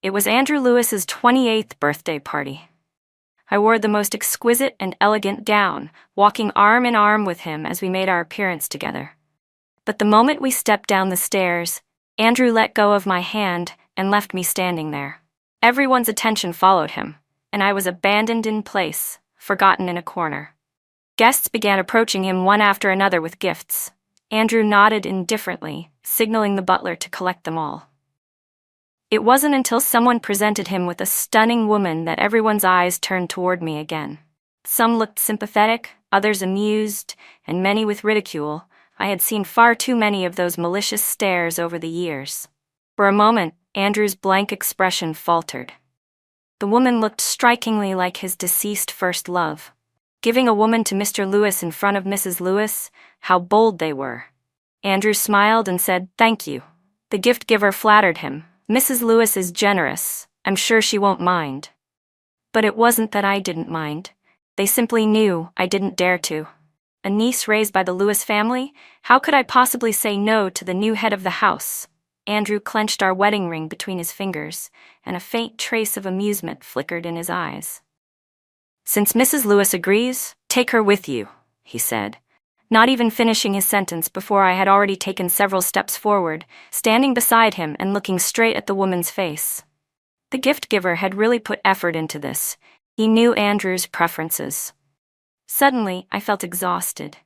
It was Andrew Lewis's 28th birthday party. I wore the most exquisite and elegant gown, walking arm in arm with him as we made our appearance together. But the moment we stepped down the stairs, Andrew let go of my hand and left me standing there. Everyone's attention followed him, and I was abandoned in place, forgotten in a corner. Guests began approaching him one after another with gifts. Andrew nodded indifferently, signaling the butler to collect them all. It wasn't until someone presented him with a stunning woman that everyone's eyes turned toward me again. Some looked sympathetic, others amused, and many with ridicule. I had seen far too many of those malicious stares over the years. For a moment, Andrew's blank expression faltered. The woman looked strikingly like his deceased first love. Giving a woman to Mr. Lewis in front of Mrs. Lewis, how bold they were. Andrew smiled and said, "Thank you." The gift giver flattered him. "Mrs. Lewis is generous. I'm sure she won't mind." But it wasn't that I didn't mind. They simply knew I didn't dare to. A niece raised by the Lewis family? How could I possibly say no to the new head of the house? Andrew clenched our wedding ring between his fingers, and a faint trace of amusement flickered in his eyes. "Since Mrs. Lewis agrees, take her with you," he said, not even finishing his sentence before I had already taken several steps forward, standing beside him and looking straight at the woman's face. The gift giver had really put effort into this. He knew Andrew's preferences. Suddenly, I felt exhausted.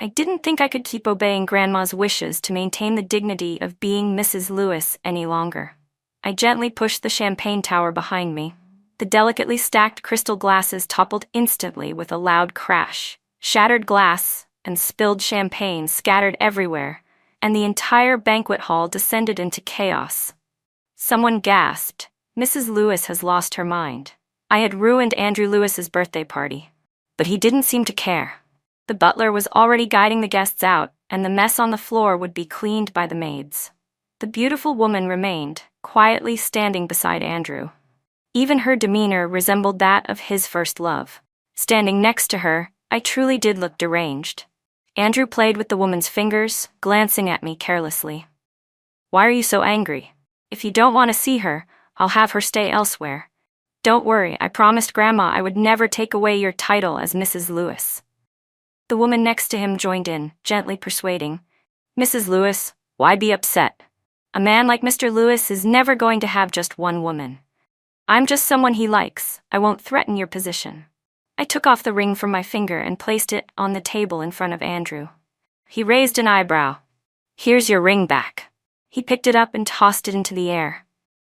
I didn't think I could keep obeying Grandma's wishes to maintain the dignity of being Mrs. Lewis any longer. I gently pushed the champagne tower behind me. The delicately stacked crystal glasses toppled instantly with a loud crash. Shattered glass and spilled champagne scattered everywhere, and the entire banquet hall descended into chaos. Someone gasped, "Mrs. Lewis has lost her mind." I had ruined Andrew Lewis's birthday party. But he didn't seem to care. The butler was already guiding the guests out, and the mess on the floor would be cleaned by the maids. The beautiful woman remained, quietly standing beside Andrew. Even her demeanor resembled that of his first love. Standing next to her, I truly did look deranged. Andrew played with the woman's fingers, glancing at me carelessly. "Why are you so angry? If you don't want to see her, I'll have her stay elsewhere. Don't worry, I promised Grandma I would never take away your title as Mrs. Lewis." The woman next to him joined in, gently persuading, "Mrs. Lewis, why be upset? A man like Mr. Lewis is never going to have just one woman. I'm just someone he likes. I won't threaten your position." I took off the ring from my finger and placed it on the table in front of Andrew. He raised an eyebrow. "Here's your ring back." He picked it up and tossed it into the air.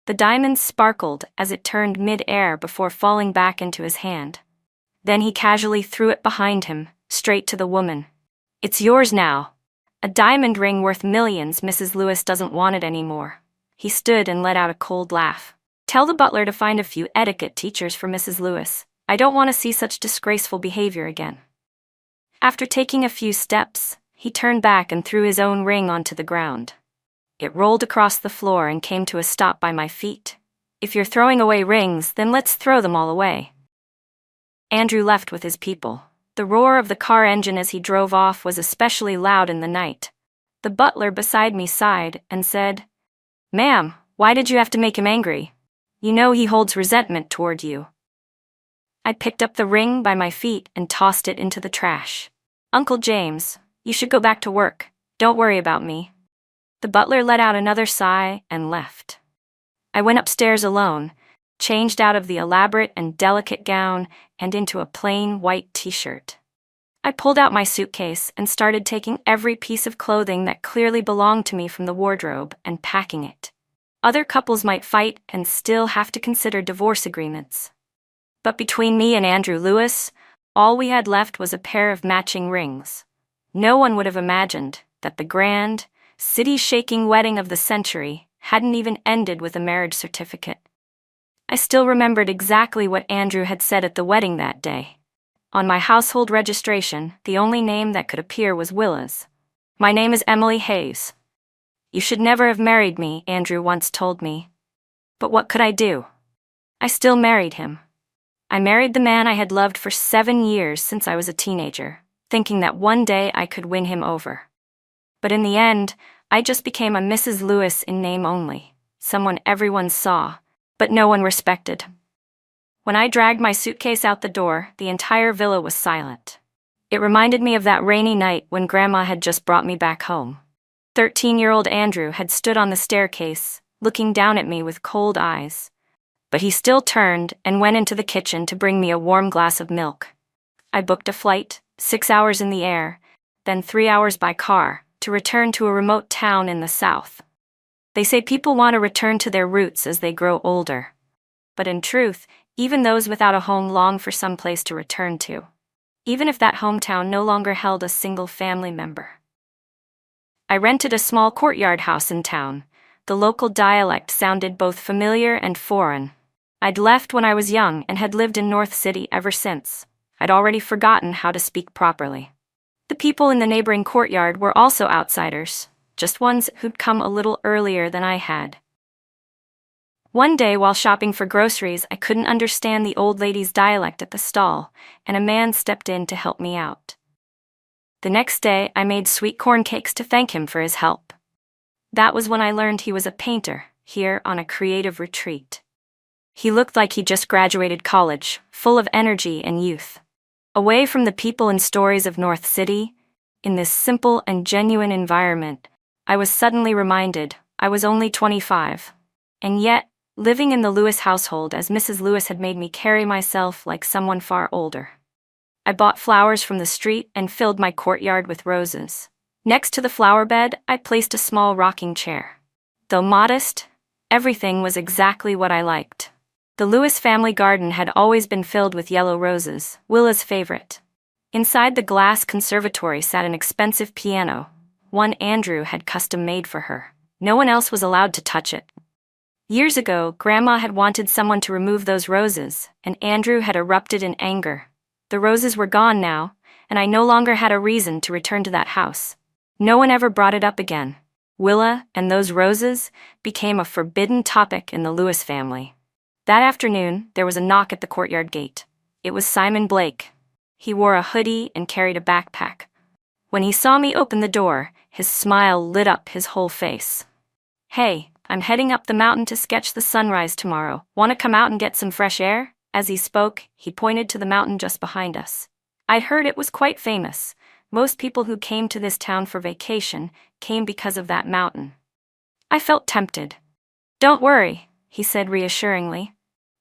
The diamond sparkled as it turned mid-air before falling back into his hand. Then he casually threw it behind him, straight to the woman. "It's yours now. A diamond ring worth millions. Mrs. Lewis doesn't want it anymore." He stood and let out a cold laugh. "Tell the butler to find a few etiquette teachers for Mrs. Lewis. I don't want to see such disgraceful behavior again." After taking a few steps, he turned back and threw his own ring onto the ground. It rolled across the floor and came to a stop by my feet. "If you're throwing away rings, then let's throw them all away." Andrew left with his people. The roar of the car engine as he drove off was especially loud in the night. The butler beside me sighed and said, "Ma'am, why did you have to make him angry? You know he holds resentment toward you." I picked up the ring by my feet and tossed it into the trash. "Uncle James, you should go back to work. Don't worry about me." The butler let out another sigh and left. I went upstairs alone, changed out of the elaborate and delicate gown and into a plain white t-shirt. I pulled out my suitcase and started taking every piece of clothing that clearly belonged to me from the wardrobe and packing it. Other couples might fight and still have to consider divorce agreements. But between me and Andrew Lewis, all we had left was a pair of matching rings. No one would have imagined that the grand, city-shaking wedding of the century hadn't even ended with a marriage certificate. I still remembered exactly what Andrew had said at the wedding that day. On my household registration, the only name that could appear was Willa's. "My name is Emily Hayes. You should never have married me," Andrew once told me. But what could I do? I still married him. I married the man I had loved for 7 years since I was a teenager, thinking that one day I could win him over. But in the end, I just became a Mrs. Lewis in name only, someone everyone saw, but no one respected. When I dragged my suitcase out the door, the entire villa was silent. It reminded me of that rainy night when Grandma had just brought me back home. 13-year-old Andrew had stood on the staircase, looking down at me with cold eyes. But he still turned and went into the kitchen to bring me a warm glass of milk. I booked a flight, 6 hours in the air, then 3 hours by car, to return to a remote town in the south. They say people want to return to their roots as they grow older. But in truth, even those without a home long for some place to return to, even if that hometown no longer held a single family member. I rented a small courtyard house in town. The local dialect sounded both familiar and foreign. I'd left when I was young and had lived in North City ever since. I'd already forgotten how to speak properly. The people in the neighboring courtyard were also outsiders, just ones who'd come a little earlier than I had. One day while shopping for groceries, I couldn't understand the old lady's dialect at the stall, and a man stepped in to help me out. The next day, I made sweet corn cakes to thank him for his help. That was when I learned he was a painter, here on a creative retreat. He looked like he just graduated college, full of energy and youth. Away from the people and stories of North City, in this simple and genuine environment, I was suddenly reminded I was only 25. And yet, living in the Lewis household as Mrs. Lewis had made me carry myself like someone far older. I bought flowers from the street and filled my courtyard with roses. Next to the flower bed, I placed a small rocking chair. Though modest, everything was exactly what I liked. The Lewis family garden had always been filled with yellow roses, Willa's favorite. Inside the glass conservatory sat an expensive piano, one Andrew had custom-made for her. No one else was allowed to touch it. Years ago, Grandma had wanted someone to remove those roses, and Andrew had erupted in anger. The roses were gone now, and I no longer had a reason to return to that house. No one ever brought it up again. Willa and those roses became a forbidden topic in the Lewis family. That afternoon, there was a knock at the courtyard gate. It was Simon Blake. He wore a hoodie and carried a backpack. When he saw me open the door, his smile lit up his whole face. "Hey, I'm heading up the mountain to sketch the sunrise tomorrow. Want to come out and get some fresh air?" As he spoke, he pointed to the mountain just behind us. I'd heard it was quite famous. Most people who came to this town for vacation came because of that mountain. I felt tempted. "Don't worry," he said reassuringly.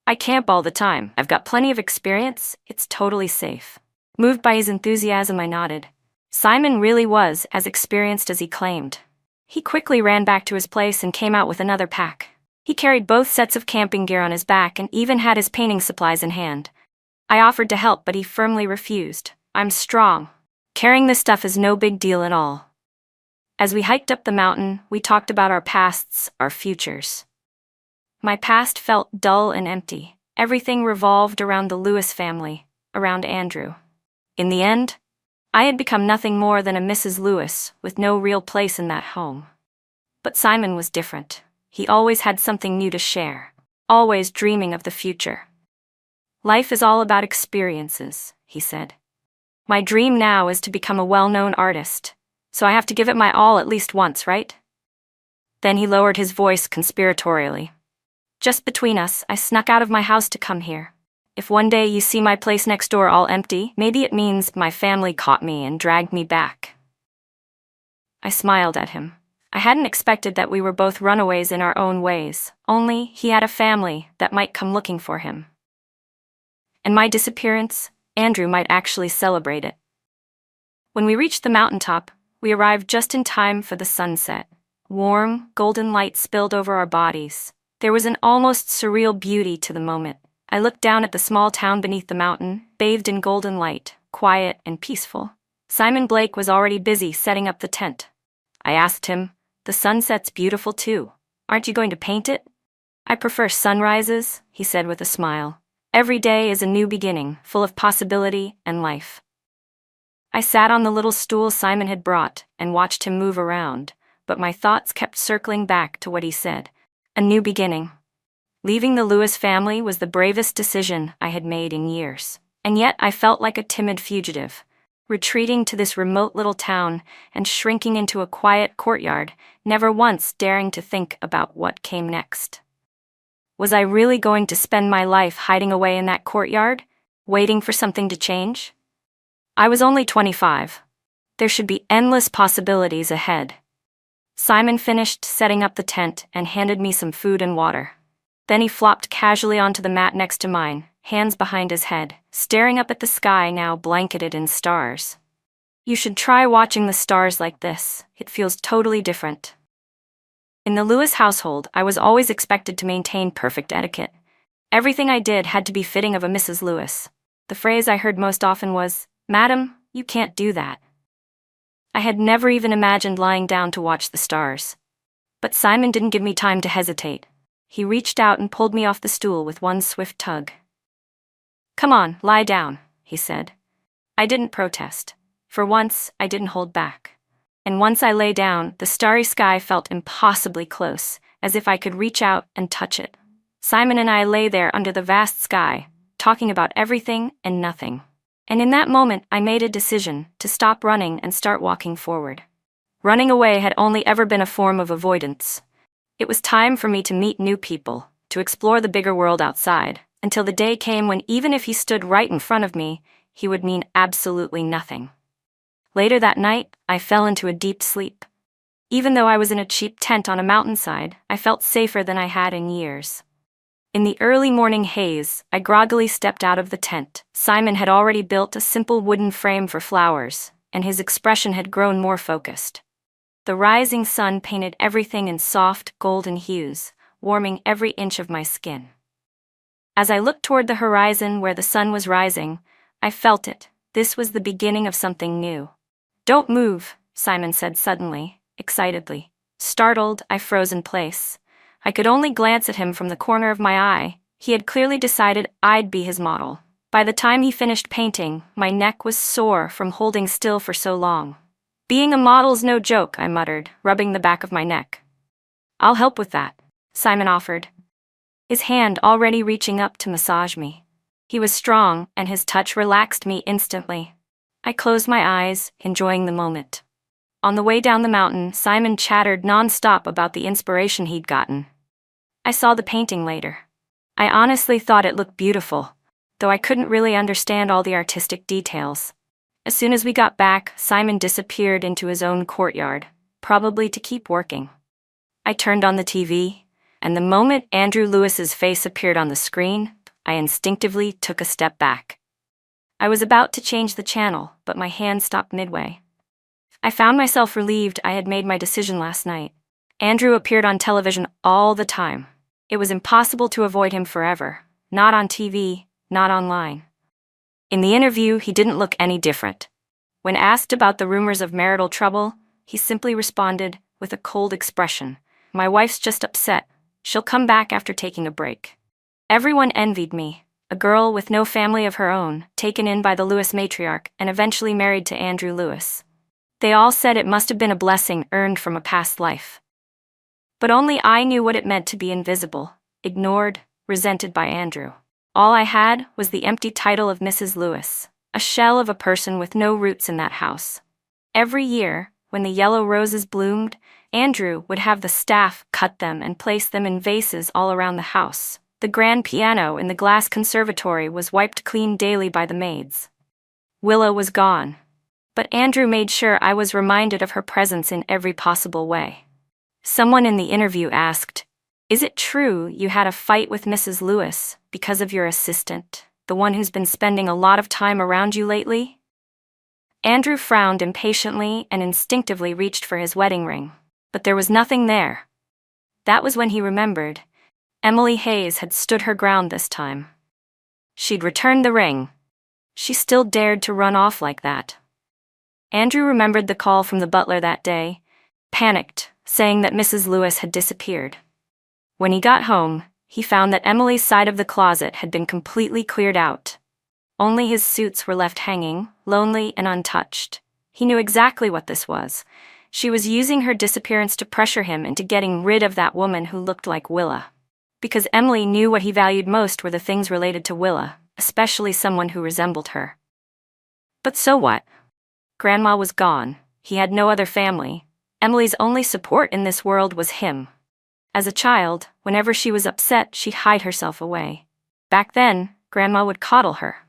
"I camp all the time. I've got plenty of experience. It's totally safe." Moved by his enthusiasm, I nodded. Simon really was as experienced as he claimed. He quickly ran back to his place and came out with another pack. He carried both sets of camping gear on his back and even had his painting supplies in hand. I offered to help, but he firmly refused. "I'm strong. Carrying this stuff is no big deal at all." As we hiked up the mountain, we talked about our pasts, our futures. My past felt dull and empty. Everything revolved around the Lewis family, around Andrew. In the end, I had become nothing more than a Mrs. Lewis with no real place in that home. But Simon was different. He always had something new to share, always dreaming of the future. "Life is all about experiences," he said. "My dream now is to become a well-known artist, so I have to give it my all at least once, right?" Then he lowered his voice conspiratorially. "Just between us, I snuck out of my house to come here. If one day you see my place next door all empty, maybe it means my family caught me and dragged me back." I smiled at him. I hadn't expected that we were both runaways in our own ways, only he had a family that might come looking for him. And my disappearance, Andrew might actually celebrate it. When we reached the mountaintop, we arrived just in time for the sunset. Warm, golden light spilled over our bodies. There was an almost surreal beauty to the moment. I looked down at the small town beneath the mountain, bathed in golden light, quiet and peaceful. Simon Blake was already busy setting up the tent. I asked him, "The sunset's beautiful too. Aren't you going to paint it?" "I prefer sunrises," he said with a smile. "Every day is a new beginning, full of possibility and life." I sat on the little stool Simon had brought and watched him move around, but my thoughts kept circling back to what he said. A new beginning. Leaving the Lewis family was the bravest decision I had made in years, and yet I felt like a timid fugitive, retreating to this remote little town and shrinking into a quiet courtyard, never once daring to think about what came next. Was I really going to spend my life hiding away in that courtyard, waiting for something to change? I was only 25. There should be endless possibilities ahead. Simon finished setting up the tent and handed me some food and water. Then he flopped casually onto the mat next to mine, hands behind his head, staring up at the sky now blanketed in stars. You should try watching the stars like this. It feels totally different. In the Lewis household, I was always expected to maintain perfect etiquette. Everything I did had to be fitting of a Mrs. Lewis. The phrase I heard most often was, "Madam, you can't do that." I had never even imagined lying down to watch the stars. But Simon didn't give me time to hesitate. He reached out and pulled me off the stool with one swift tug. "Come on, lie down," he said. I didn't protest. For once, I didn't hold back. And once I lay down, the starry sky felt impossibly close, as if I could reach out and touch it. Simon and I lay there under the vast sky, talking about everything and nothing. And in that moment, I made a decision to stop running and start walking forward. Running away had only ever been a form of avoidance. It was time for me to meet new people, to explore the bigger world outside, until the day came when even if he stood right in front of me, he would mean absolutely nothing. Later that night, I fell into a deep sleep. Even though I was in a cheap tent on a mountainside, I felt safer than I had in years. In the early morning haze, I groggily stepped out of the tent. Simon had already built a simple wooden frame for flowers, and his expression had grown more focused. The rising sun painted everything in soft, golden hues, warming every inch of my skin. As I looked toward the horizon where the sun was rising, I felt it. This was the beginning of something new. "Don't move," Simon said suddenly, excitedly. Startled, I froze in place. I could only glance at him from the corner of my eye. He had clearly decided I'd be his model. By the time he finished painting, my neck was sore from holding still for so long. "Being a model's no joke," I muttered, rubbing the back of my neck. "I'll help with that," Simon offered, his hand already reaching up to massage me. He was strong, and his touch relaxed me instantly. I closed my eyes, enjoying the moment. On the way down the mountain, Simon chattered non-stop about the inspiration he'd gotten. I saw the painting later. I honestly thought it looked beautiful, though I couldn't really understand all the artistic details. As soon as we got back, Simon disappeared into his own courtyard, probably to keep working. I turned on the TV, and the moment Andrew Lewis's face appeared on the screen, I instinctively took a step back. I was about to change the channel, but my hand stopped midway. I found myself relieved I had made my decision last night. Andrew appeared on television all the time. It was impossible to avoid him forever. Not on TV, not online. In the interview, he didn't look any different. When asked about the rumors of marital trouble, he simply responded with a cold expression. "My wife's just upset. She'll come back after taking a break." Everyone envied me. A girl with no family of her own, taken in by the Lewis matriarch and eventually married to Andrew Lewis. They all said it must have been a blessing earned from a past life. But only I knew what it meant to be invisible, ignored, resented by Andrew. All I had was the empty title of Mrs. Lewis, a shell of a person with no roots in that house. Every year, when the yellow roses bloomed, Andrew would have the staff cut them and place them in vases all around the house. The grand piano in the glass conservatory was wiped clean daily by the maids. Willa was gone, but Andrew made sure I was reminded of her presence in every possible way. Someone in the interview asked, "Is it true you had a fight with Mrs. Lewis because of your assistant, the one who's been spending a lot of time around you lately?" Andrew frowned impatiently and instinctively reached for his wedding ring, but there was nothing there. That was when he remembered. Emily Hayes had stood her ground this time. She'd returned the ring. She still dared to run off like that. Andrew remembered the call from the butler that day, panicked, saying that Mrs. Lewis had disappeared. When he got home, he found that Emily's side of the closet had been completely cleared out. Only his suits were left hanging, lonely and untouched. He knew exactly what this was. She was using her disappearance to pressure him into getting rid of that woman who looked like Willa. Because Emily knew what he valued most were the things related to Willa, especially someone who resembled her. But so what? Grandma was gone. He had no other family. Emily's only support in this world was him. As a child, whenever she was upset, she'd hide herself away. Back then, Grandma would coddle her.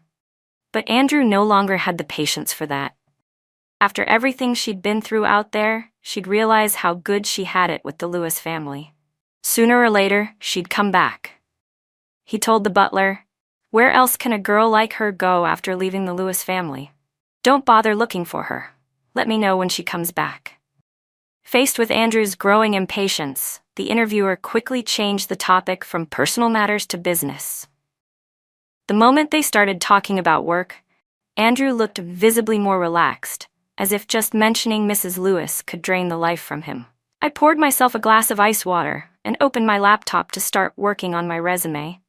But Andrew no longer had the patience for that. After everything she'd been through out there, she'd realize how good she had it with the Lewis family. Sooner or later, she'd come back. He told the butler, "Where else can a girl like her go after leaving the Lewis family? Don't bother looking for her. Let me know when she comes back." Faced with Andrew's growing impatience, the interviewer quickly changed the topic from personal matters to business. The moment they started talking about work, Andrew looked visibly more relaxed, as if just mentioning Mrs. Lewis could drain the life from him. I poured myself a glass of ice water and opened my laptop to start working on my resume.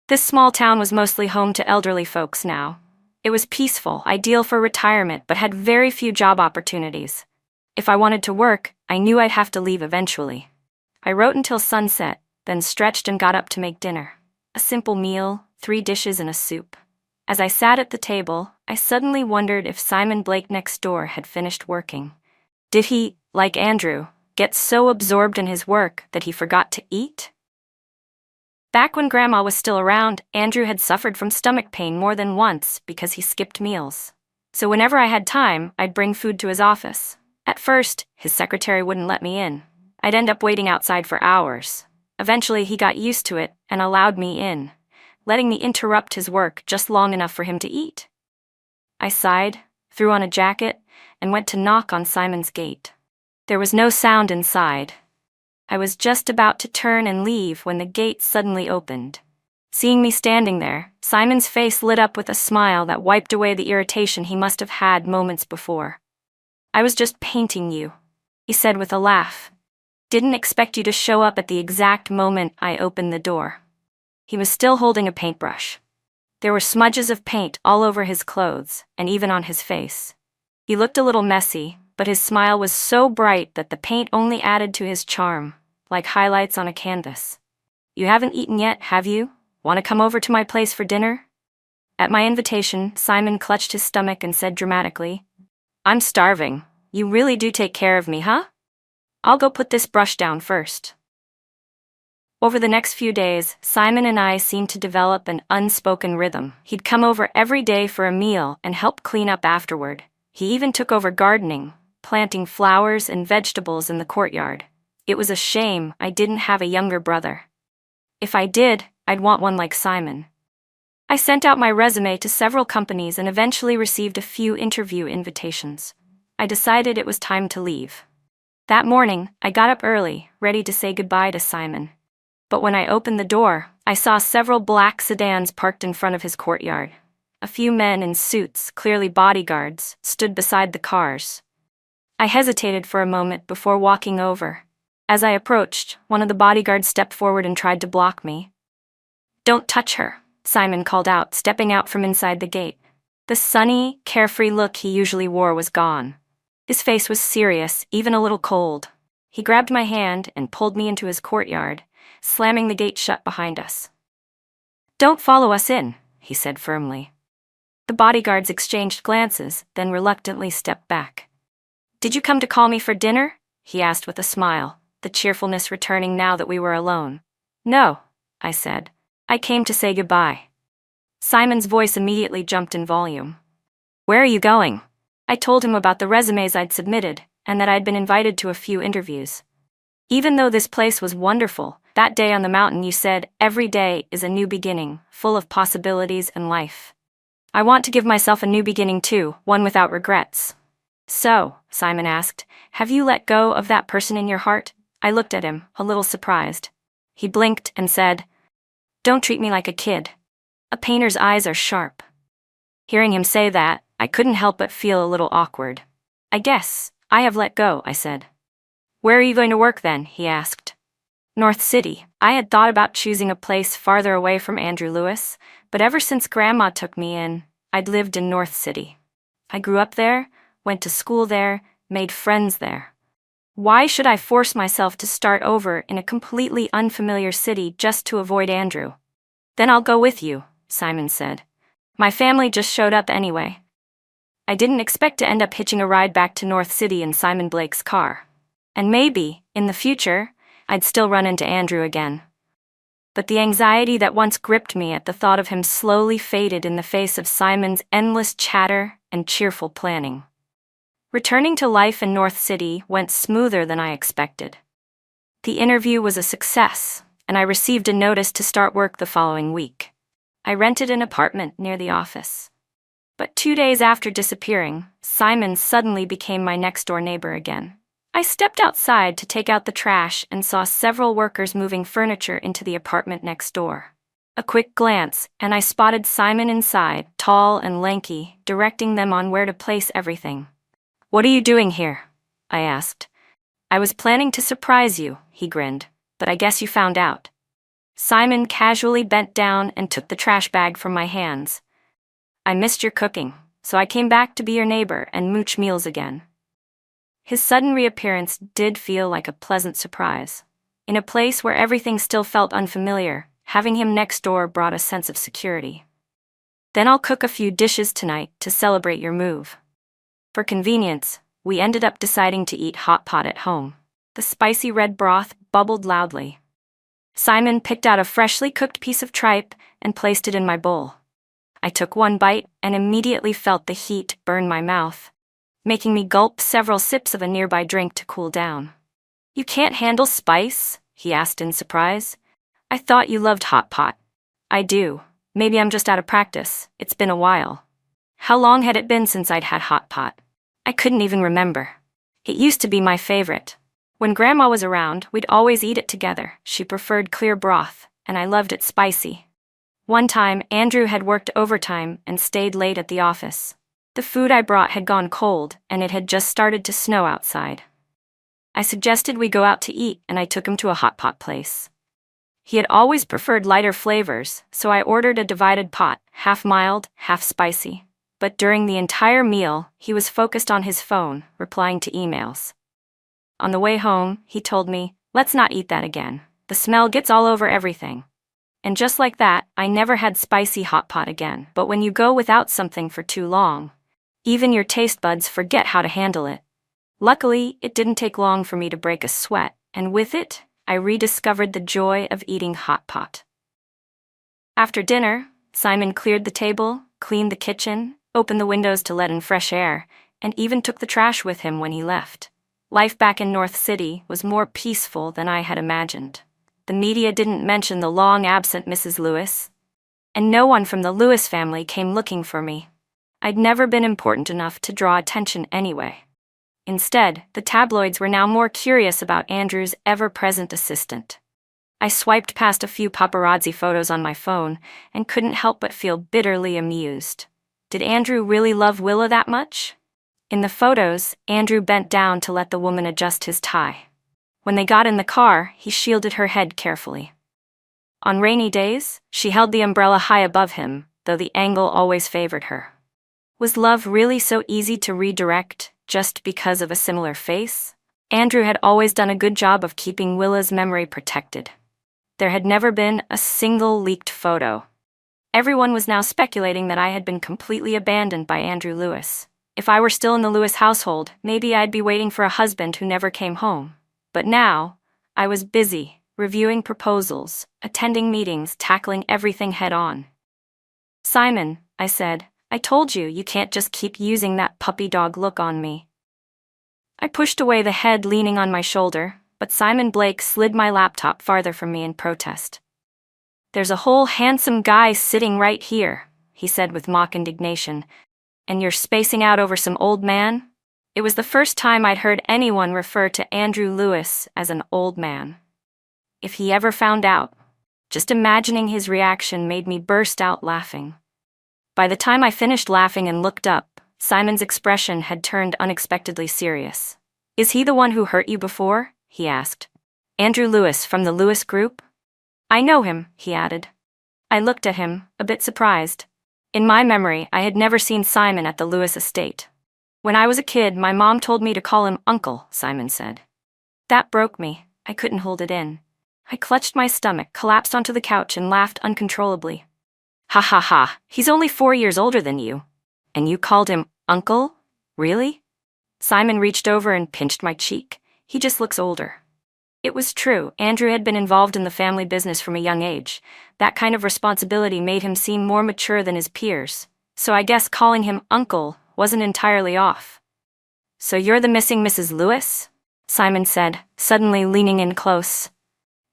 This small town was mostly home to elderly folks now. It was peaceful, ideal for retirement, but had very few job opportunities. If I wanted to work, I knew I'd have to leave eventually. I wrote until sunset, then stretched and got up to make dinner. A simple meal, 3 dishes and a soup. As I sat at the table, I suddenly wondered if Simon Blake next door had finished working. Did he, like Andrew, get so absorbed in his work that he forgot to eat? Back when Grandma was still around, Andrew had suffered from stomach pain more than once because he skipped meals. So whenever I had time, I'd bring food to his office. At first, his secretary wouldn't let me in. I'd end up waiting outside for hours. Eventually, he got used to it and allowed me in, letting me interrupt his work just long enough for him to eat. I sighed, threw on a jacket, and went to knock on Simon's gate. There was no sound inside. I was just about to turn and leave when the gate suddenly opened. Seeing me standing there, Simon's face lit up with a smile that wiped away the irritation he must have had moments before. "I was just painting you," he said with a laugh. "Didn't expect you to show up at the exact moment I opened the door." He was still holding a paintbrush. There were smudges of paint all over his clothes, and even on his face. He looked a little messy, but his smile was so bright that the paint only added to his charm, like highlights on a canvas. "You haven't eaten yet, have you? Want to come over to my place for dinner?" At my invitation, Simon clutched his stomach and said dramatically, "I'm starving. You really do take care of me, huh? I'll go put this brush down first." Over the next few days, Simon and I seemed to develop an unspoken rhythm. He'd come over every day for a meal and help clean up afterward. He even took over gardening, planting flowers and vegetables in the courtyard. It was a shame I didn't have a younger brother. If I did, I'd want one like Simon. I sent out my resume to several companies and eventually received a few interview invitations. I decided it was time to leave. That morning, I got up early, ready to say goodbye to Simon. But when I opened the door, I saw several black sedans parked in front of his courtyard. A few men in suits, clearly bodyguards, stood beside the cars. I hesitated for a moment before walking over. As I approached, one of the bodyguards stepped forward and tried to block me. "Don't touch her," Simon called out, stepping out from inside the gate. The sunny, carefree look he usually wore was gone. His face was serious, even a little cold. He grabbed my hand and pulled me into his courtyard, slamming the gate shut behind us. "Don't follow us in," he said firmly. The bodyguards exchanged glances, then reluctantly stepped back. "Did you come to call me for dinner?" he asked with a smile, the cheerfulness returning now that we were alone. "No," I said. "I came to say goodbye." Simon's voice immediately jumped in volume. "Where are you going?" I told him about the resumes I'd submitted, and that I'd been invited to a few interviews. "Even though this place was wonderful, that day on the mountain you said, every day is a new beginning, full of possibilities and life. I want to give myself a new beginning too, one without regrets." "So," Simon asked, "have you let go of that person in your heart?" I looked at him, a little surprised. He blinked and said, "Don't treat me like a kid. A painter's eyes are sharp." Hearing him say that, I couldn't help but feel a little awkward. "I guess I have let go," I said. "Where are you going to work then?" he asked. "North City." I had thought about choosing a place farther away from Andrew Lewis, but ever since Grandma took me in, I'd lived in North City. I grew up there, went to school there, made friends there. Why should I force myself to start over in a completely unfamiliar city just to avoid Andrew? "Then I'll go with you," Simon said. "My family just showed up anyway." I didn't expect to end up hitching a ride back to North City in Simon Blake's car. And maybe, in the future, I'd still run into Andrew again. But the anxiety that once gripped me at the thought of him slowly faded in the face of Simon's endless chatter and cheerful planning. Returning to life in North City went smoother than I expected. The interview was a success, and I received a notice to start work the following week. I rented an apartment near the office. But 2 days after disappearing, Simon suddenly became my next-door neighbor again. I stepped outside to take out the trash and saw several workers moving furniture into the apartment next door. A quick glance, and I spotted Simon inside, tall and lanky, directing them on where to place everything. "What are you doing here?" I asked. "I was planning to surprise you," he grinned, "but I guess you found out." Simon casually bent down and took the trash bag from my hands. "I missed your cooking, so I came back to be your neighbor and mooch meals again." His sudden reappearance did feel like a pleasant surprise. In a place where everything still felt unfamiliar, having him next door brought a sense of security. "Then I'll cook a few dishes tonight to celebrate your move." For convenience, we ended up deciding to eat hot pot at home. The spicy red broth bubbled loudly. Simon picked out a freshly cooked piece of tripe and placed it in my bowl. I took one bite and immediately felt the heat burn my mouth, making me gulp several sips of a nearby drink to cool down. "You can't handle spice?" he asked in surprise. "I thought you loved hot pot." "I do. Maybe I'm just out of practice. It's been a while." How long had it been since I'd had hot pot? I couldn't even remember. It used to be my favorite. When Grandma was around, we'd always eat it together. She preferred clear broth, and I loved it spicy. One time, Andrew had worked overtime and stayed late at the office. The food I brought had gone cold, and it had just started to snow outside. I suggested we go out to eat, and I took him to a hot pot place. He had always preferred lighter flavors, so I ordered a divided pot, half mild, half spicy. But during the entire meal, he was focused on his phone, replying to emails. On the way home, he told me, "Let's not eat that again. The smell gets all over everything." And just like that, I never had spicy hot pot again. But when you go without something for too long, even your taste buds forget how to handle it. Luckily, it didn't take long for me to break a sweat, and with it, I rediscovered the joy of eating hot pot. After dinner, Simon cleared the table, cleaned the kitchen, opened the windows to let in fresh air, and even took the trash with him when he left. Life back in North City was more peaceful than I had imagined. The media didn't mention the long-absent Mrs. Lewis, and no one from the Lewis family came looking for me. I'd never been important enough to draw attention anyway. Instead, the tabloids were now more curious about Andrew's ever-present assistant. I swiped past a few paparazzi photos on my phone and couldn't help but feel bitterly amused. Did Andrew really love Willa that much? In the photos, Andrew bent down to let the woman adjust his tie. When they got in the car, he shielded her head carefully. On rainy days, she held the umbrella high above him, though the angle always favored her. Was love really so easy to redirect, just because of a similar face? Andrew had always done a good job of keeping Willa's memory protected. There had never been a single leaked photo. Everyone was now speculating that I had been completely abandoned by Andrew Lewis. If I were still in the Lewis household, maybe I'd be waiting for a husband who never came home. But now, I was busy, reviewing proposals, attending meetings, tackling everything head-on. "Simon," I said, "I told you you can't just keep using that puppy dog look on me." I pushed away the head leaning on my shoulder, but Simon Blake slid my laptop farther from me in protest. "There's a whole handsome guy sitting right here," he said with mock indignation, "and you're spacing out over some old man?" It was the first time I'd heard anyone refer to Andrew Lewis as an old man. If he ever found out, just imagining his reaction made me burst out laughing. By the time I finished laughing and looked up, Simon's expression had turned unexpectedly serious. "Is he the one who hurt you before?" he asked. "Andrew Lewis from the Lewis Group?" "I know him," he added. I looked at him, a bit surprised. In my memory, I had never seen Simon at the Lewis estate. "When I was a kid, my mom told me to call him Uncle," Simon said. That broke me. I couldn't hold it in. I clutched my stomach, collapsed onto the couch, and laughed uncontrollably. "Ha ha ha, he's only 4 years older than you. And you called him Uncle? Really?" Simon reached over and pinched my cheek. "He just looks older." It was true, Andrew had been involved in the family business from a young age. That kind of responsibility made him seem more mature than his peers, so I guess calling him uncle wasn't entirely off. "So you're the missing Mrs. Lewis?" Simon said, suddenly leaning in close.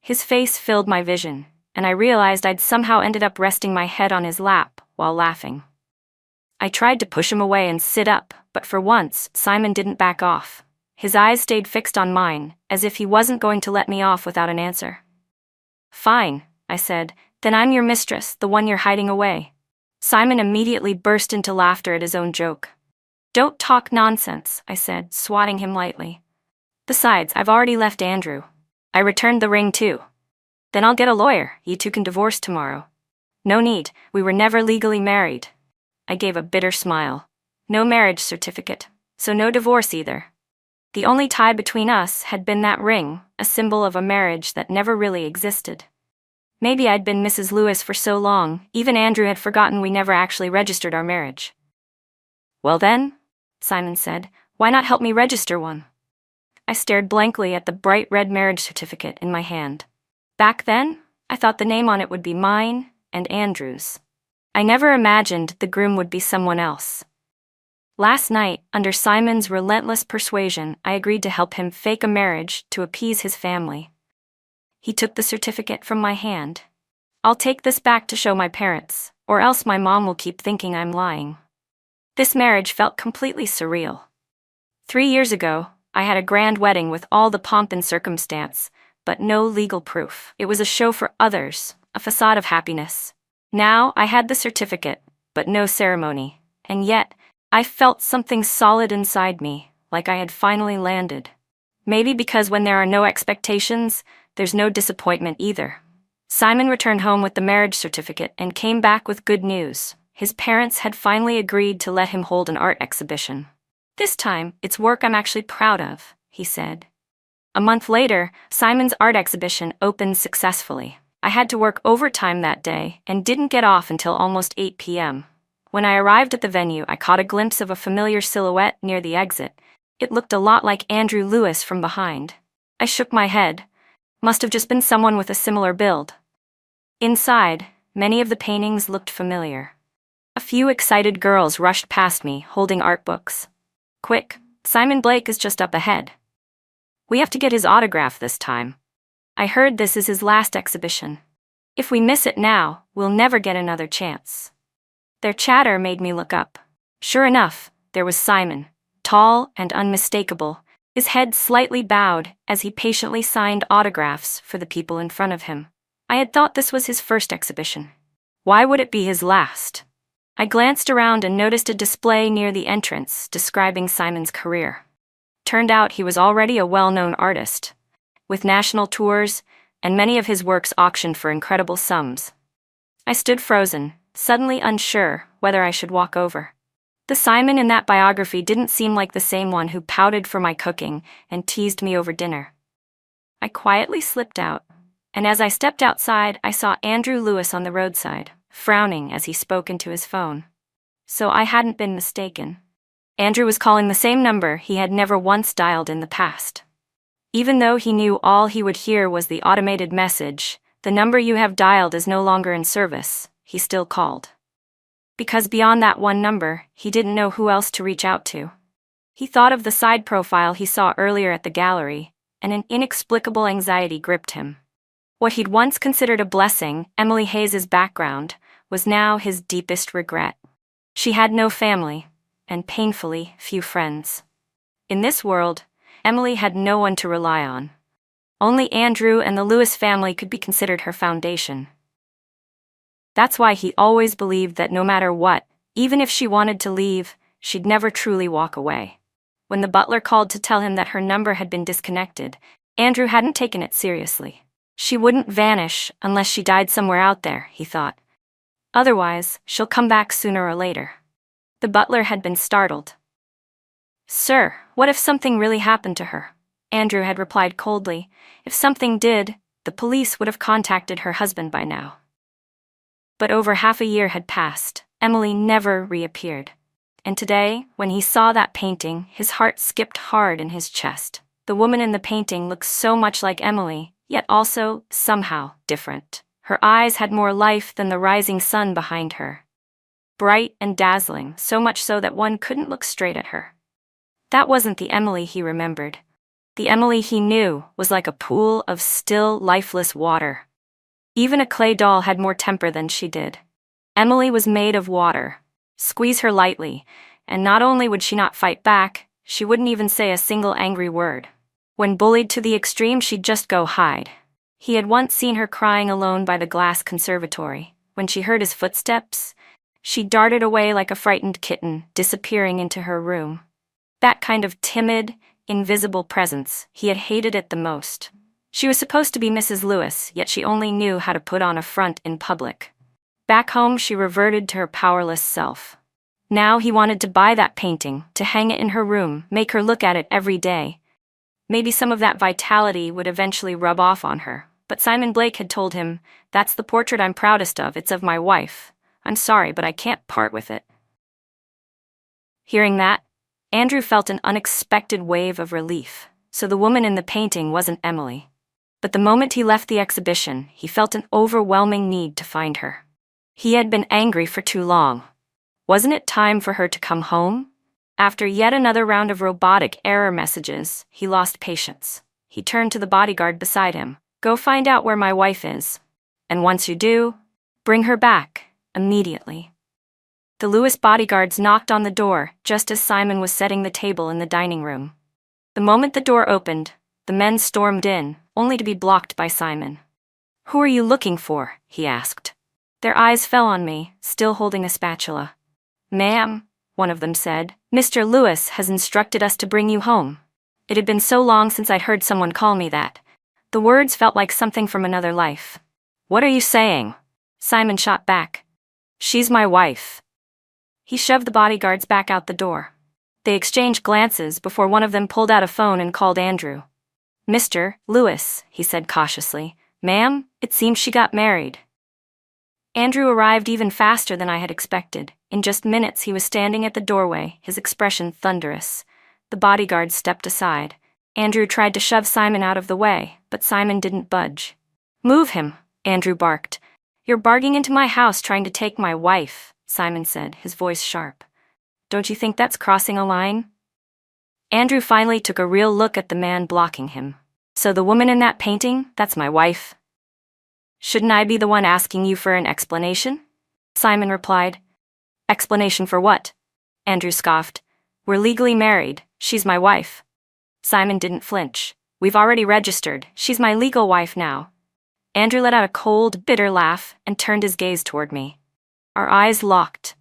His face filled my vision, and I realized I'd somehow ended up resting my head on his lap while laughing. I tried to push him away and sit up, but for once, Simon didn't back off. His eyes stayed fixed on mine, as if he wasn't going to let me off without an answer. "Fine," I said, "then I'm your mistress, the one you're hiding away." Simon immediately burst into laughter at his own joke. "Don't talk nonsense," I said, swatting him lightly. "Besides, I've already left Andrew. I returned the ring too. Then I'll get a lawyer, you two can divorce tomorrow." "No need, we were never legally married." I gave a bitter smile. "No marriage certificate, so no divorce either. The only tie between us had been that ring, a symbol of a marriage that never really existed. Maybe I'd been Mrs. Lewis for so long, even Andrew had forgotten we never actually registered our marriage." "Well then," Simon said, "why not help me register one?" I stared blankly at the bright red marriage certificate in my hand. Back then, I thought the name on it would be mine and Andrew's. I never imagined the groom would be someone else. Last night, under Simon's relentless persuasion, I agreed to help him fake a marriage to appease his family. He took the certificate from my hand. "I'll take this back to show my parents, or else my mom will keep thinking I'm lying." This marriage felt completely surreal. 3 years ago, I had a grand wedding with all the pomp and circumstance, but no legal proof. It was a show for others, a facade of happiness. Now I had the certificate, but no ceremony, and yet I felt something solid inside me, like I had finally landed. Maybe because when there are no expectations, there's no disappointment either. Simon returned home with the marriage certificate and came back with good news. His parents had finally agreed to let him hold an art exhibition. "This time, it's work I'm actually proud of," he said. A month later, Simon's art exhibition opened successfully. I had to work overtime that day and didn't get off until almost 8 p.m. When I arrived at the venue, I caught a glimpse of a familiar silhouette near the exit. It looked a lot like Andrew Lewis from behind. I shook my head. Must have just been someone with a similar build. Inside, many of the paintings looked familiar. A few excited girls rushed past me, holding art books. "Quick, Simon Blake is just up ahead. We have to get his autograph this time. I heard this is his last exhibition. If we miss it now, we'll never get another chance." Their chatter made me look up. Sure enough, there was Simon, tall and unmistakable, his head slightly bowed as he patiently signed autographs for the people in front of him. I had thought this was his first exhibition. Why would it be his last? I glanced around and noticed a display near the entrance describing Simon's career. Turned out he was already a well-known artist, with national tours and many of his works auctioned for incredible sums. I stood frozen, suddenly unsure whether I should walk over. The Simon in that biography didn't seem like the same one who pouted for my cooking and teased me over dinner. I quietly slipped out, and as I stepped outside, I saw Andrew Lewis on the roadside, frowning as he spoke into his phone. So I hadn't been mistaken. Andrew was calling the same number he had never once dialed in the past. Even though he knew all he would hear was the automated message, "The number you have dialed is no longer in service," he still called. Because beyond that one number, he didn't know who else to reach out to. He thought of the side profile he saw earlier at the gallery, and an inexplicable anxiety gripped him. What he'd once considered a blessing, Emily Hayes's background, was now his deepest regret. She had no family, and painfully few friends. In this world, Emily had no one to rely on. Only Andrew and the Lewis family could be considered her foundation. That's why he always believed that no matter what, even if she wanted to leave, she'd never truly walk away. When the butler called to tell him that her number had been disconnected, Andrew hadn't taken it seriously. She wouldn't vanish unless she died somewhere out there, he thought. Otherwise, she'll come back sooner or later. The butler had been startled. "Sir, what if something really happened to her?" Andrew had replied coldly. If something did, the police would have contacted her husband by now. But over half a year had passed. Emily never reappeared. And today, when he saw that painting, his heart skipped hard in his chest. The woman in the painting looked so much like Emily, yet also, somehow, different. Her eyes had more life than the rising sun behind her. Bright and dazzling, so much so that one couldn't look straight at her. That wasn't the Emily he remembered. The Emily he knew was like a pool of still, lifeless water. Even a clay doll had more temper than she did. Emily was made of water. Squeeze her lightly, and not only would she not fight back, she wouldn't even say a single angry word. When bullied to the extreme, she'd just go hide. He had once seen her crying alone by the glass conservatory. When she heard his footsteps, she darted away like a frightened kitten, disappearing into her room. That kind of timid, invisible presence, he had hated it the most. She was supposed to be Mrs. Lewis, yet she only knew how to put on a front in public. Back home, she reverted to her powerless self. Now he wanted to buy that painting, to hang it in her room, make her look at it every day. Maybe some of that vitality would eventually rub off on her. But Simon Blake had told him, "That's the portrait I'm proudest of, it's of my wife. I'm sorry, but I can't part with it." Hearing that, Andrew felt an unexpected wave of relief. So the woman in the painting wasn't Emily. But the moment he left the exhibition, he felt an overwhelming need to find her. He had been angry for too long. Wasn't it time for her to come home? After yet another round of robotic error messages, he lost patience. He turned to the bodyguard beside him. "Go find out where my wife is. And once you do, bring her back, immediately." The Lewis bodyguards knocked on the door just as Simon was setting the table in the dining room. The moment the door opened, the men stormed in, only to be blocked by Simon. "Who are you looking for?" he asked. Their eyes fell on me, still holding a spatula. "Ma'am," one of them said, "Mr. Lewis has instructed us to bring you home." It had been so long since I'd heard someone call me that. The words felt like something from another life. "What are you saying?" Simon shot back. "She's my wife." He shoved the bodyguards back out the door. They exchanged glances before one of them pulled out a phone and called Andrew. "Mr. Lewis," he said cautiously. "Ma'am, it seems she got married." Andrew arrived even faster than I had expected. In just minutes he was standing at the doorway, his expression thunderous. The bodyguards stepped aside. Andrew tried to shove Simon out of the way, but Simon didn't budge. "Move him," Andrew barked. "You're barging into my house trying to take my wife," Simon said, his voice sharp. "Don't you think that's crossing a line?" Andrew finally took a real look at the man blocking him. "So the woman in that painting, that's my wife?" "Shouldn't I be the one asking you for an explanation?" Simon replied. "Explanation for what?" Andrew scoffed. "We're legally married. She's my wife." Simon didn't flinch. "We've already registered. She's my legal wife now." Andrew let out a cold, bitter laugh and turned his gaze toward me. Our eyes locked.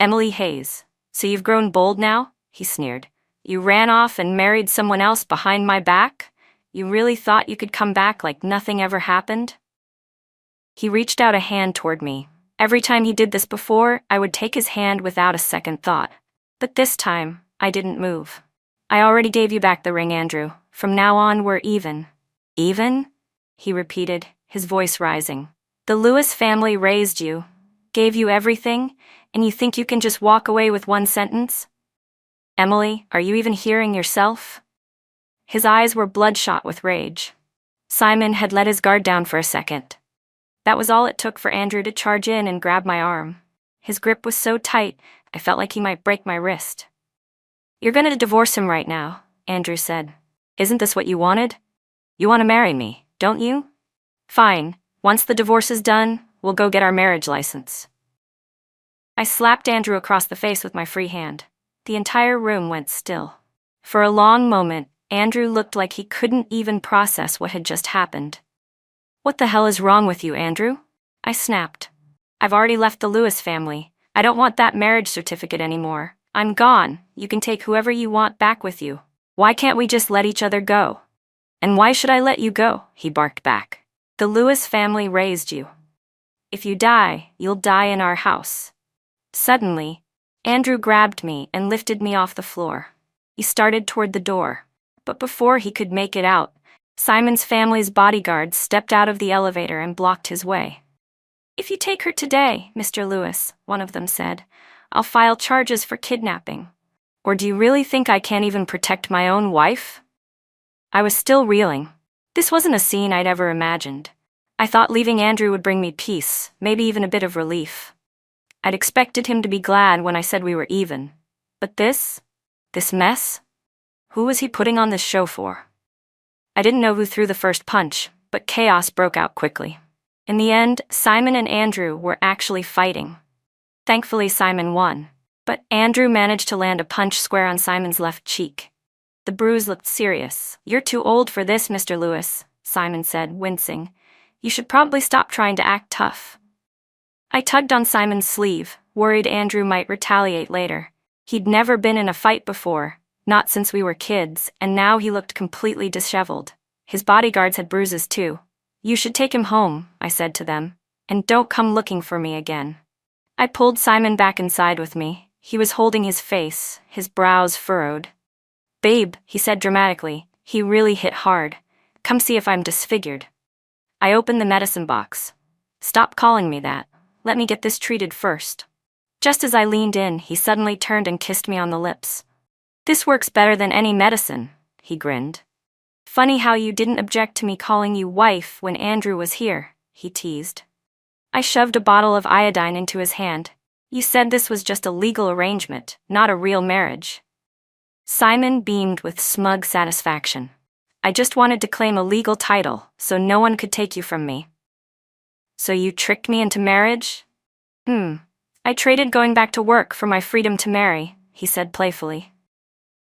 "Emily Hayes, so you've grown bold now?" he sneered. "You ran off and married someone else behind my back? You really thought you could come back like nothing ever happened?" He reached out a hand toward me. Every time he did this before, I would take his hand without a second thought. But this time, I didn't move. "I already gave you back the ring, Andrew. From now on, we're even." "Even?" he repeated, his voice rising. "The Lewis family raised you, gave you everything, and you think you can just walk away with one sentence? Emily, are you even hearing yourself?" His eyes were bloodshot with rage. Simon had let his guard down for a second. That was all it took for Andrew to charge in and grab my arm. His grip was so tight, I felt like he might break my wrist. "You're gonna divorce him right now," Andrew said. "Isn't this what you wanted? You want to marry me, don't you? Fine, once the divorce is done, we'll go get our marriage license." I slapped Andrew across the face with my free hand. The entire room went still. For a long moment, Andrew looked like he couldn't even process what had just happened. "What the hell is wrong with you, Andrew?" I snapped. "I've already left the Lewis family. I don't want that marriage certificate anymore. I'm gone. You can take whoever you want back with you. Why can't we just let each other go?" "And why should I let you go?" he barked back. "The Lewis family raised you. If you die, you'll die in our house." Suddenly, Andrew grabbed me and lifted me off the floor. He started toward the door. But before he could make it out, Simon's family's bodyguards stepped out of the elevator and blocked his way. "If you take her today, Mr. Lewis," one of them said, "I'll file charges for kidnapping. Or do you really think I can't even protect my own wife?" I was still reeling. This wasn't a scene I'd ever imagined. I thought leaving Andrew would bring me peace, maybe even a bit of relief. I'd expected him to be glad when I said we were even. But this mess? Who was he putting on this show for? I didn't know who threw the first punch, but chaos broke out quickly. In the end, Simon and Andrew were actually fighting. Thankfully, Simon won, but Andrew managed to land a punch square on Simon's left cheek. The bruise looked serious. "You're too old for this, Mr. Lewis," Simon said, wincing. "You should probably stop trying to act tough." I tugged on Simon's sleeve, worried Andrew might retaliate later. He'd never been in a fight before, not since we were kids, and now he looked completely disheveled. His bodyguards had bruises too. "You should take him home," I said to them, "and don't come looking for me again." I pulled Simon back inside with me. He was holding his face, his brows furrowed. "Babe," he said dramatically, "he really hit hard. Come see if I'm disfigured." I opened the medicine box. "Stop calling me that. Let me get this treated first." Just as I leaned in, he suddenly turned and kissed me on the lips. "This works better than any medicine," he grinned. "Funny how you didn't object to me calling you wife when Andrew was here," he teased. I shoved a bottle of iodine into his hand. "You said this was just a legal arrangement, not a real marriage." Simon beamed with smug satisfaction. "I just wanted to claim a legal title, so no one could take you from me." "So you tricked me into marriage?" I traded going back to work for my freedom to marry," he said playfully.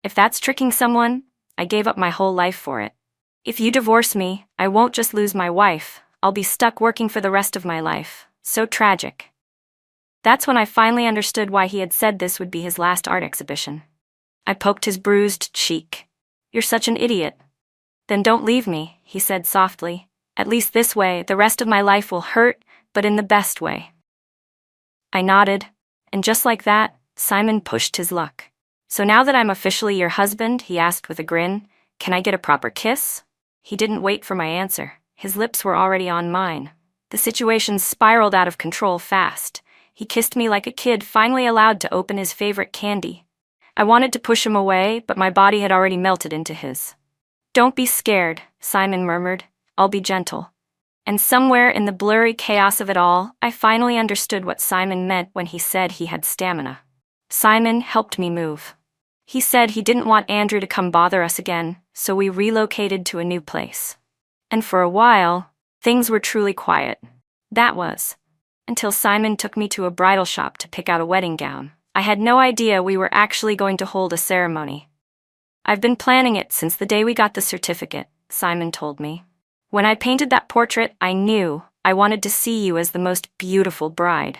"If that's tricking someone, I gave up my whole life for it. If you divorce me, I won't just lose my wife, I'll be stuck working for the rest of my life. So tragic." That's when I finally understood why he had said this would be his last art exhibition. I poked his bruised cheek. "You're such an idiot." "Then don't leave me," he said softly. "At least this way, the rest of my life will hurt, but in the best way." I nodded, and just like that, Simon pushed his luck. "So now that I'm officially your husband," he asked with a grin, "can I get a proper kiss?" He didn't wait for my answer. His lips were already on mine. The situation spiraled out of control fast. He kissed me like a kid finally allowed to open his favorite candy. I wanted to push him away, but my body had already melted into his. "Don't be scared," Simon murmured. "I'll be gentle." And somewhere in the blurry chaos of it all, I finally understood what Simon meant when he said he had stamina. Simon helped me move. He said he didn't want Andrew to come bother us again, so we relocated to a new place. And for a while, things were truly quiet. That was, until Simon took me to a bridal shop to pick out a wedding gown. I had no idea we were actually going to hold a ceremony. "I've been planning it since the day we got the certificate," Simon told me. "When I painted that portrait, I knew I wanted to see you as the most beautiful bride."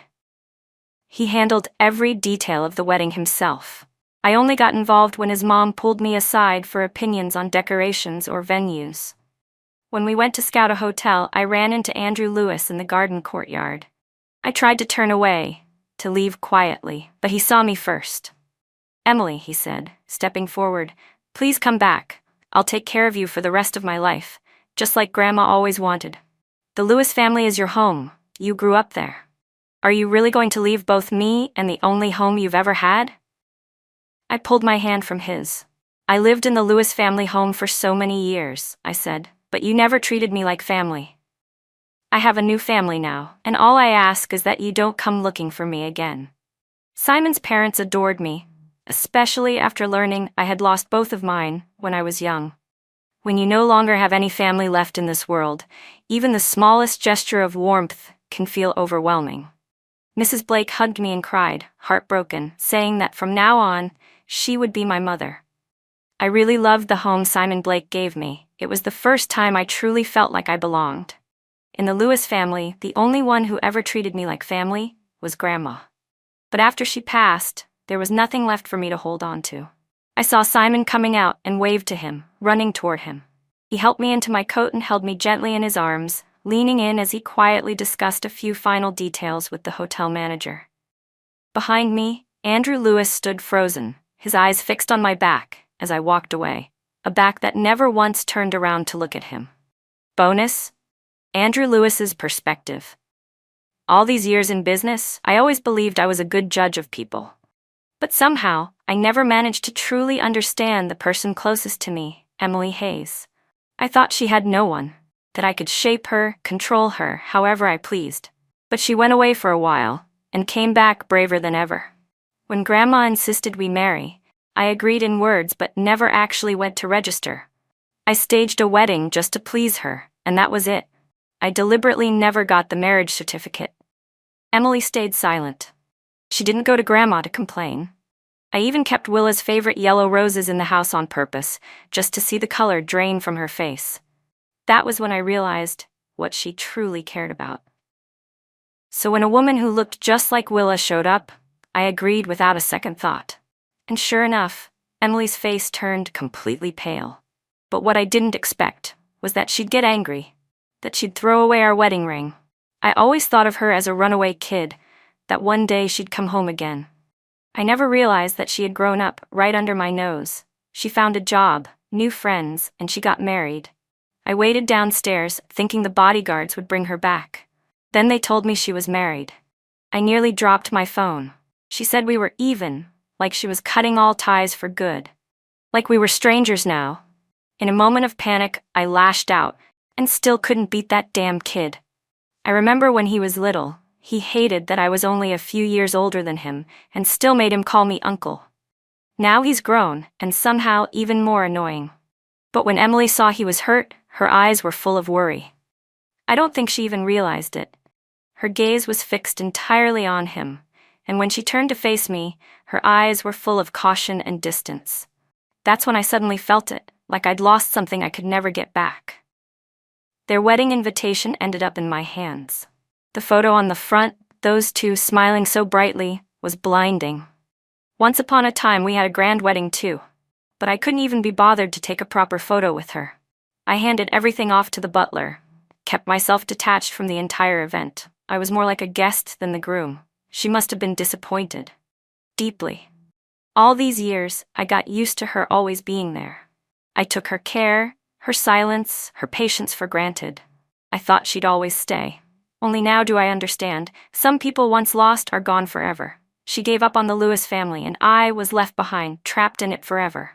He handled every detail of the wedding himself. I only got involved when his mom pulled me aside for opinions on decorations or venues. When we went to scout a hotel, I ran into Andrew Lewis in the garden courtyard. I tried to turn away, to leave quietly, but he saw me first. "Emily," he said, stepping forward, "please come back. I'll take care of you for the rest of my life, just like Grandma always wanted. The Lewis family is your home. You grew up there. Are you really going to leave both me and the only home you've ever had?" I pulled my hand from his. "I lived in the Lewis family home for so many years," I said, "but you never treated me like family. I have a new family now, and all I ask is that you don't come looking for me again." Simon's parents adored me, especially after learning I had lost both of mine when I was young. When you no longer have any family left in this world, even the smallest gesture of warmth can feel overwhelming. Mrs. Blake hugged me and cried, heartbroken, saying that from now on, she would be my mother. I really loved the home Simon Blake gave me. It was the first time I truly felt like I belonged. In the Lewis family, the only one who ever treated me like family was Grandma. But after she passed, there was nothing left for me to hold on to. I saw Simon coming out and waved to him, running toward him. He helped me into my coat and held me gently in his arms, leaning in as he quietly discussed a few final details with the hotel manager. Behind me, Andrew Lewis stood frozen, his eyes fixed on my back as I walked away, a back that never once turned around to look at him. Bonus: Andrew Lewis's perspective. All these years in business, I always believed I was a good judge of people. But somehow, I never managed to truly understand the person closest to me, Emily Hayes. I thought she had no one, that I could shape her, control her, however I pleased. But she went away for a while, and came back braver than ever. When Grandma insisted we marry, I agreed in words but never actually went to register. I staged a wedding just to please her, and that was it. I deliberately never got the marriage certificate. Emily stayed silent. She didn't go to Grandma to complain. I even kept Willa's favorite yellow roses in the house on purpose, just to see the color drain from her face. That was when I realized what she truly cared about. So when a woman who looked just like Willa showed up, I agreed without a second thought. And sure enough, Emily's face turned completely pale. But what I didn't expect was that she'd get angry, that she'd throw away our wedding ring. I always thought of her as a runaway kid, that one day she'd come home again. I never realized that she had grown up right under my nose. She found a job, new friends, and she got married. I waited downstairs, thinking the bodyguards would bring her back. Then they told me she was married. I nearly dropped my phone. She said we were even, like she was cutting all ties for good. Like we were strangers now. In a moment of panic, I lashed out, and still couldn't beat that damn kid. I remember when he was little, he hated that I was only a few years older than him, and still made him call me uncle. Now he's grown, and somehow even more annoying. But when Emily saw he was hurt, her eyes were full of worry. I don't think she even realized it. Her gaze was fixed entirely on him, and when she turned to face me, her eyes were full of caution and distance. That's when I suddenly felt it, like I'd lost something I could never get back. Their wedding invitation ended up in my hands. The photo on the front, those two smiling so brightly, was blinding. Once upon a time we had a grand wedding too, but I couldn't even be bothered to take a proper photo with her. I handed everything off to the butler, kept myself detached from the entire event. I was more like a guest than the groom. She must have been disappointed. Deeply. All these years, I got used to her always being there. I took her care, her silence, her patience for granted. I thought she'd always stay. Only now do I understand, some people once lost are gone forever. She gave up on the Lewis family and I was left behind, trapped in it forever.